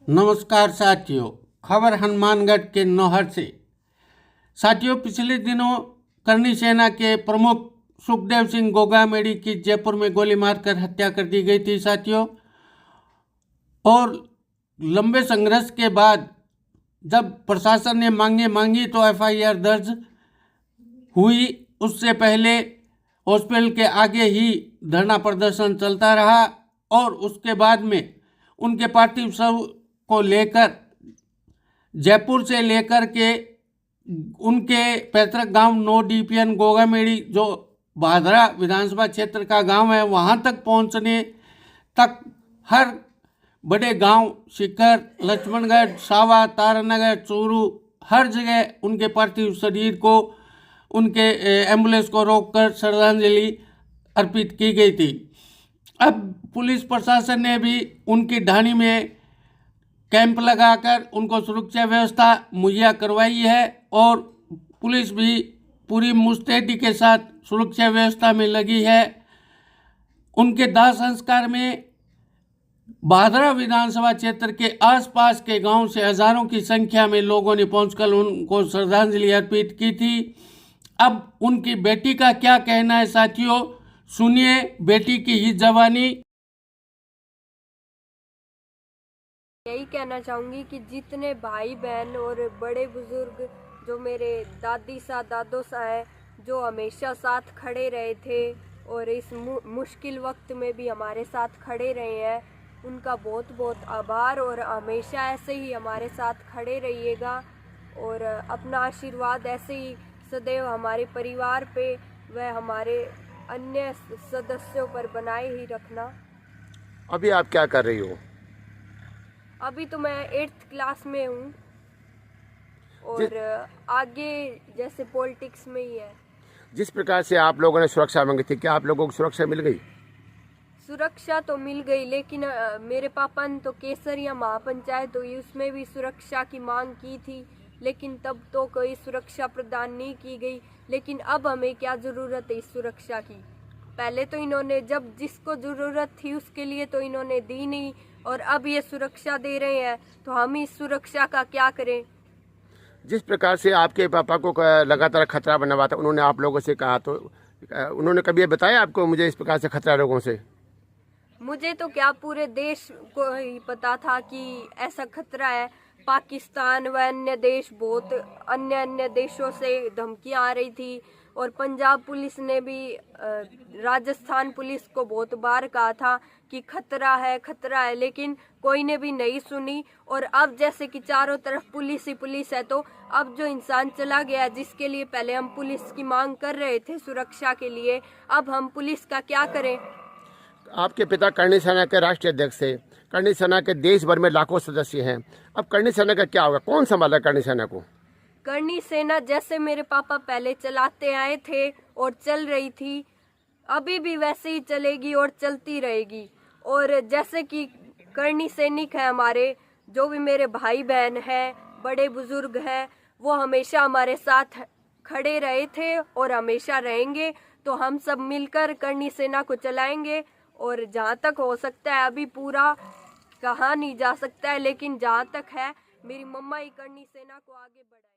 नमस्कार साथियों, खबर हनुमानगढ़ के नौहर से। साथियों, पिछले दिनों करनी सेना के प्रमुख सुखदेव सिंह गोगामेड़ी की जयपुर में गोली मारकर हत्या कर दी गई थी साथियों। और लंबे संघर्ष के बाद जब प्रशासन ने मांगी तो एफआईआर दर्ज हुई। उससे पहले हॉस्पिटल के आगे ही धरना प्रदर्शन चलता रहा और उसके बाद में उनके पार्थिव शव को लेकर जयपुर से लेकर के उनके पैतृक गांव नो डीपीएन गोगामेड़ी जो भादरा विधानसभा क्षेत्र का गांव है, वहां तक पहुंचने तक हर बड़े गांव शिखर, लक्ष्मणगढ़, सावा, तारानगर, चूरू, हर जगह उनके पार्थिव शरीर को उनके एम्बुलेंस को रोककर श्रद्धांजलि अर्पित की गई थी। अब पुलिस प्रशासन ने भी उनकी ढाणी में कैंप लगाकर उनको सुरक्षा व्यवस्था मुहैया करवाई है और पुलिस भी पूरी मुस्तैदी के साथ सुरक्षा व्यवस्था में लगी है। उनके दाह संस्कार में भादरा विधानसभा क्षेत्र के आसपास के गांव से हजारों की संख्या में लोगों ने पहुंचकर उनको श्रद्धांजलि अर्पित की थी। अब उनकी बेटी का क्या कहना है साथियों, सुनिए बेटी की ही जवानी। यही कहना चाहूँगी कि जितने भाई बहन और बड़े बुजुर्ग जो मेरे दादी सा दादो सा है, जो हमेशा साथ खड़े रहे थे और इस मुश्किल वक्त में भी हमारे साथ खड़े रहे हैं, उनका बहुत बहुत आभार। और हमेशा ऐसे ही हमारे साथ खड़े रहिएगा और अपना आशीर्वाद ऐसे ही सदैव हमारे परिवार पे व हमारे अन्य सदस्यों पर बनाए ही रखना। अभी आप क्या कर रही हो? अभी तो मैं 8th क्लास में हूँ और आगे जैसे पॉलिटिक्स में ही है। जिस प्रकार से आप लोगों ने सुरक्षा मांगी थी, क्या आप लोगों को सुरक्षा मिल गई? सुरक्षा तो मिल गई, लेकिन मेरे पापा ने तो केसरिया महापंचायत हुई उसमें भी सुरक्षा की मांग की थी, लेकिन तब तो कोई सुरक्षा प्रदान नहीं की गई। लेकिन अब हमें क्या ज़रूरत है इस सुरक्षा की? पहले तो इन्होंने जब जिसको ज़रूरत थी उसके लिए तो इन्होंने दी नहीं, और अब ये सुरक्षा दे रहे हैं तो हम इस सुरक्षा का क्या करें? जिस प्रकार से आपके पापा को लगातार खतरा बना हुआ था, उन्होंने आप लोगों से कहा, तो उन्होंने कभी ये बताया आपको मुझे इस प्रकार से खतरा लोगों से? मुझे तो क्या, पूरे देश को ही पता था कि ऐसा खतरा है। पाकिस्तान व अन्य देश, बहुत अन्य देशों से धमकियां आ रही थी और पंजाब पुलिस ने भी राजस्थान पुलिस को बहुत बार कहा था कि खतरा है, लेकिन कोई ने भी नहीं सुनी। और अब जैसे कि चारों तरफ पुलिस ही पुलिस है, तो अब जो इंसान चला गया जिसके लिए पहले हम पुलिस की मांग कर रहे थे सुरक्षा के लिए, अब हम पुलिस का क्या करें? आपके पिता करनी सेना के राष्ट्रीय अध्यक्ष थे। करनी सेना के देश भर में लाखों सदस्य हैं। अब करनी सेना का क्या होगा? कौन संभाला करनी सेना को? करनी सेना जैसे मेरे पापा पहले चलाते आए थे और चल रही थी, अभी भी वैसे ही चलेगी और चलती रहेगी। और जैसे कि करनी सैनिक है हमारे, जो भी मेरे भाई बहन हैं, बड़े बुजुर्ग हैं, वो हमेशा हमारे साथ खड़े रहे थे और हमेशा रहेंगे। तो हम सब मिलकर करनी सेना को चलाएंगे और जहाँ तक हो सकता है, अभी पूरा कहा नहीं जा सकता है, लेकिन जहाँ तक है मेरी मम्मा ही करनी सेना को आगे बढ़ाए।